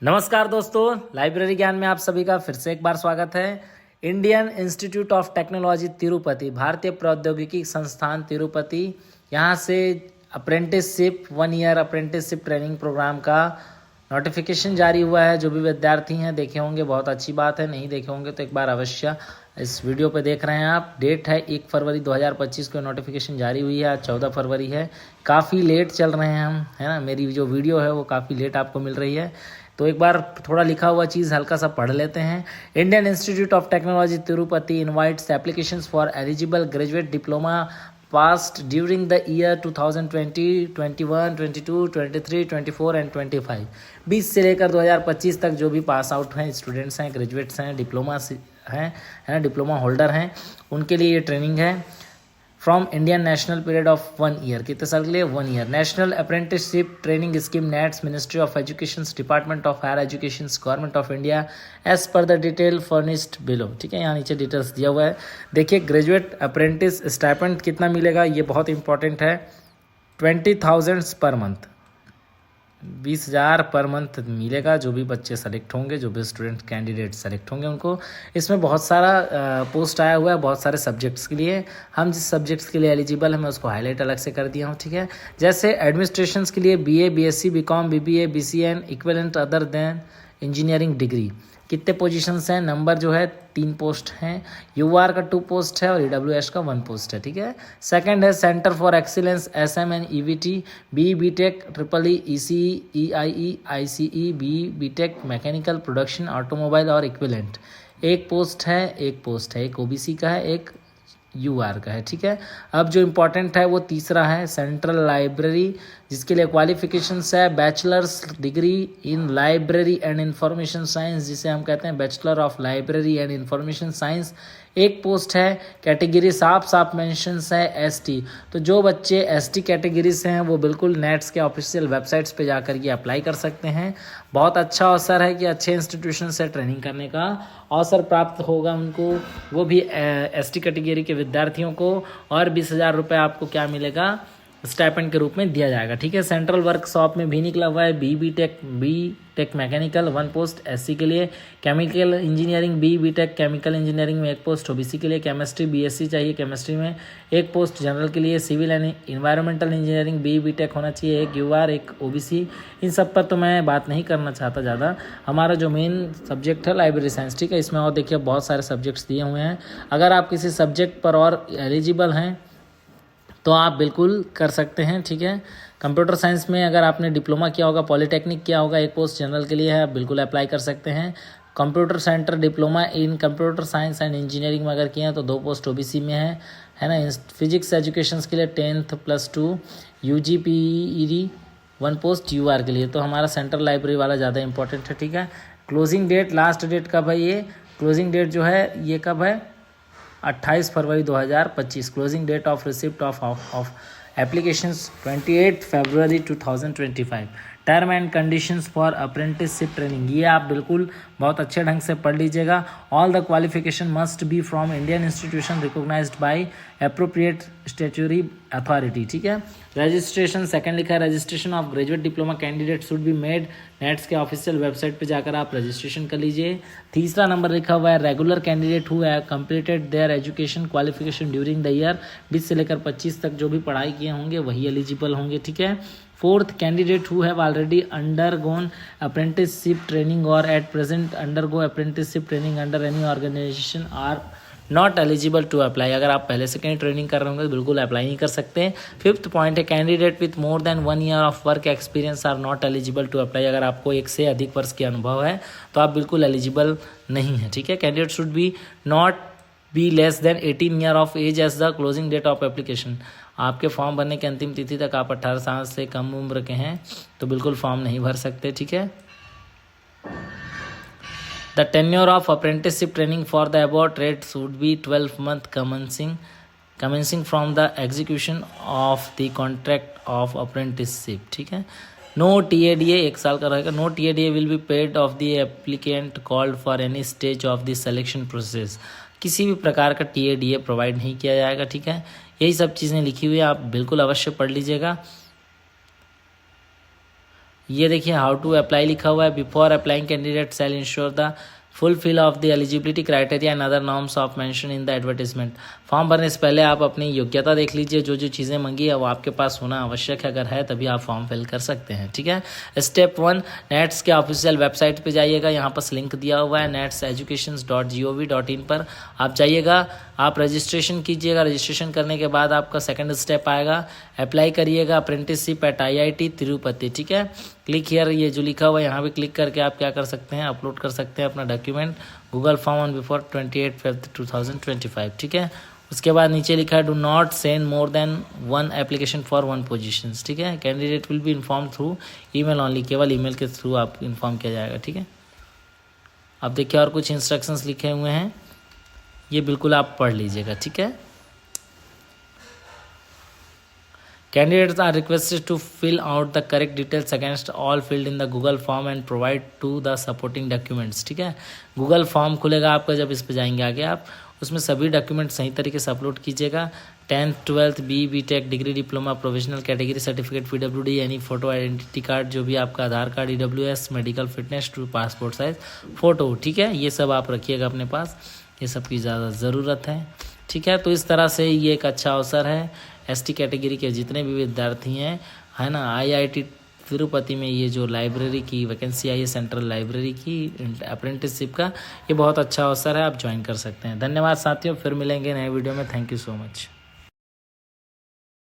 नमस्कार दोस्तों, लाइब्रेरी ज्ञान में आप सभी का फिर से एक बार स्वागत है। Indian Institute of Technology Tirupati, भारतीय प्रौद्योगिकी संस्थान तिरुपति, यहाँ से apprenticeship 1 year apprenticeship training programme का नोटिफिकेशन जारी हुआ है। जो भी विद्यार्थी हैं देखे होंगे, बहुत अच्छी बात है। नहीं देखे होंगे तो एक बार अवश्य इस वीडियो पे देख रहे हैं आप। डेट है 1 फरवरी 2025 को नोटिफिकेशन जारी हुई है। आज 14 फरवरी है। काफ़ी लेट चल रहे हैं हम, है ना। मेरी जो वीडियो है वो काफ़ी लेट आपको मिल रही है, तो एक बार थोड़ा लिखा हुआ चीज़ हल्का सा पढ़ लेते हैं। Indian Institute of Technology Tirupati invites applications for eligible graduate diploma passed during the year 2020, 21, 22, 23, 24 and 25। 20 से लेकर 2025 तक जो भी पास आउट हैं, स्टूडेंट्स हैं, ग्रेजुएट्स हैं, डिप्लोमा हैं, है ना, डिप्लोमा होल्डर हैं, उनके लिए ये ट्रेनिंग है। From Indian national period of 1 year, कितने साल के लिए? 1 year. National apprenticeship training scheme NATS, ministry of education, department of higher education, government of India, as per the detail furnished below. ठीक है, यहाँ नीचे डिटेल्स दिया हुआ है। देखिए, ग्रेजुएट अप्रेंटिस स्टाइपेंड कितना मिलेगा, ये बहुत इंपॉर्टेंट है। 20,000 पर मंथ, 20,000 पर मंथ मिलेगा। जो भी बच्चे सेलेक्ट होंगे, जो भी स्टूडेंट कैंडिडेट सेलेक्ट होंगे उनको। इसमें बहुत सारा पोस्ट आया हुआ है, बहुत सारे सब्जेक्ट्स के लिए। हम जिस सब्जेक्ट्स के लिए एलिजिबल है मैं उसको हाईलाइट अलग से कर दिया हूँ। ठीक है, जैसे एडमिनिस्ट्रेशंस के लिए BA, BSc, BCom, BBA, BCN, equivalent other than engineering degree. कितने पोजीशंस हैं? नंबर जो है 3 पोस्ट हैं। UR का 2 पोस्ट है और EWS का 1 पोस्ट है। ठीक है। सेकंड है centre for excellence SM and EVT, BE BTech, EEE, ECE, EIE, ICE, BE BTech, mechanical, production, automobile और इक्विवेलेंट। एक पोस्ट है, एक OBC का है, एक UR का है। ठीक है। अब जो इम्पोर्टेंट है वो तीसरा है, सेंट्रल लाइब्रेरी, जिसके लिए क्वालिफिकेशंस है bachelors degree in library and information science, जिसे हम कहते हैं bachelor of library and information science. एक पोस्ट है। कैटेगरी साफ मेंशंस है ST। तो जो बच्चे ST कैटेगरी से हैं वो बिल्कुल नेट्स के ऑफिशियल वेबसाइट्स पे जाकर ये अप्लाई कर सकते हैं। बहुत अच्छा अवसर है कि अच्छे इंस्टीट्यूशन से ट्रेनिंग करने का अवसर प्राप्त होगा उनको, वो भी ST कैटेगरी के विद्यार्थियों को। और 20,000 रुपये आपको क्या मिलेगा? स्टाइपेंड के रूप में दिया जाएगा। ठीक है। सेंट्रल वर्कशॉप में भी निकला हुआ है। BE BTech mechanical 1 post SC के लिए। Chemical engineering BE BTech chemical engineering में 1 पोस्ट OBC के लिए। केमिस्ट्री BSc चाहिए केमिस्ट्री में 1 पोस्ट जनरल के लिए। Civil and environmental engineering BE BTech होना चाहिए, 1 UR, 1 OBC। इन सब पर तो मैं बात नहीं करना चाहता ज़्यादा। हमारा जो मेन सब्जेक्ट है लाइब्रेरी साइंस। ठीक है, इसमें और देखिए बहुत सारे सब्जेक्ट्स दिए हुए हैं। अगर आप किसी सब्जेक्ट पर और एलिजिबल हैं तो आप बिल्कुल कर सकते हैं। ठीक है। कंप्यूटर साइंस में अगर आपने डिप्लोमा किया होगा, पॉलिटेक्निक किया होगा, 1 पोस्ट जनरल के लिए है, आप बिल्कुल अप्लाई कर सकते हैं। Computer centre diploma in computer science and engineering में अगर किए हैं तो 2 पोस्ट OBC में है ना। फिजिक्स एजुकेशन के लिए 10th +2 UG PED 1 post UR के लिए। तो हमारा सेंट्रल लाइब्रेरी वाला ज़्यादा इंपॉर्टेंट है। ठीक है। क्लोजिंग डेट, लास्ट डेट कब है? ये क्लोजिंग डेट जो है ये कब है? 28 फरवरी 2025। Closing date of receipt of applications 28 फरवरी 2025। Term and conditions for apprenticeship training, ये आप बिल्कुल बहुत अच्छे ढंग से पढ़ लीजिएगा। All the qualification must be from Indian institution recognised by appropriate statutory authority. ठीक है। रजिस्ट्रेशन, सेकंड लिखा है registration of graduate diploma candidate should be made. NATS के ऑफिशियल वेबसाइट पे जाकर आप रजिस्ट्रेशन कर लीजिए। तीसरा नंबर लिखा हुआ है regular candidate who have completed there education qualification during the year. 20 से लेकर 25 तक जो भी पढ़ाई किए होंगे वही एलिजिबल होंगे। ठीक है। Fourth, candidate who have already undergone apprenticeship training और at present undergo apprenticeship training under any organisation are not eligible to apply. अगर आप पहले से कहीं ट्रेनिंग कर रहे होंगे तो बिल्कुल अप्लाई नहीं कर सकते। फिफ्थ पॉइंट है candidate with more than 1 year of work experience are not eligible to apply. अगर आपको 1 से अधिक वर्ष की अनुभव है तो आप बिल्कुल एलिजिबल नहीं है। ठीक है। Candidate should be not be less than 18 year of age as the closing date of application. आपके फॉर्म भरने की अंतिम तिथि तक आप 18 साल से कम उम्र के हैं तो बिल्कुल फॉर्म नहीं भर सकते। ठीक है। The tenure of apprenticeship training for the above trade should be 12 months commencing from the execution of the contract of apprenticeship। ठीक है। नो TADA 1 साल का रहेगा। No TADA will be paid of the applicant called for any stage of the selection process। किसी भी प्रकार का TADA provide नहीं किया जाएगा। ठीक है। यही सब चीज़ें लिखी हुई है, आप बिल्कुल अवश्य पढ़ लीजिएगा। ये देखिए हाउ टू अप्लाई लिखा हुआ है। Before applying candidate shell ensure the fulfil of the eligibility criteria and other norms of mention in the advertisement. Form भरने से पहले आप अपनी योग्यता देख लीजिए, जो जो चीज़ें मंगी है वो आपके पास होना आवश्यक है, अगर है तभी आप फॉर्म फिल कर सकते हैं। ठीक है। स्टेप 1, नेट्स के ऑफिशियल वेबसाइट पे जाइएगा, यहाँ पर लिंक दिया हुआ है netseducation.gov.in पर आप जाइएगा, आप रजिस्ट्रेशन कीजिएगा। रजिस्ट्रेशन करने के बाद आपका सेकंड स्टेप आएगा, अप्लाई करिएगा अप्रेंटिसशिप एट IIT तिरुपति। ठीक है। क्लिक हियर, ये जो लिखा हुआ है यहाँ पे क्लिक करके आप क्या कर सकते हैं, अपलोड कर सकते हैं अपना document Google form on before 28 February 2025। ठीक है। उसके बाद नीचे लिखा है do not send more than 1 application for 1 position. ठीक है। Candidate will be inform through email only, केवल ईमेल के थ्रू आप इन्फॉर्म किया जाएगा। ठीक है। अब देखिए और कुछ इंस्ट्रक्शंस लिखे हुए हैं, ये बिल्कुल आप पढ़ लीजिएगा। ठीक है। Candidates are requested to fill out the correct details against all filled in the Google form and provide to the supporting documents। ठीक है। गूगल फॉर्म खुलेगा आपका, जब इस पे जाएंगे आगे आप, उसमें सभी डॉक्यूमेंट सही तरीके से अपलोड कीजिएगा। 10th 12th BTech degree, diploma, professional category certificate, PWD यानी फोटो आइडेंटिटी कार्ड, जो भी आपका Aadhaar card, EWS, medical fitness, two passport size photo. ठीक है। ये सब आप रखिएगा अपने पास, ये सब की ज़्यादा ज़रूरत है। ठीक है। तो इस तरह से ये एक अच्छा अवसर है ST कैटेगरी के जितने भी विद्यार्थी हैं, है ना। IIT तिरुपति में ये जो लाइब्रेरी की वैकेंसी आई है, सेंट्रल लाइब्रेरी की अप्रेंटिसशिप का, ये बहुत अच्छा अवसर है, आप ज्वाइन कर सकते हैं। धन्यवाद साथियों, फिर मिलेंगे नए वीडियो में। Thank you so much.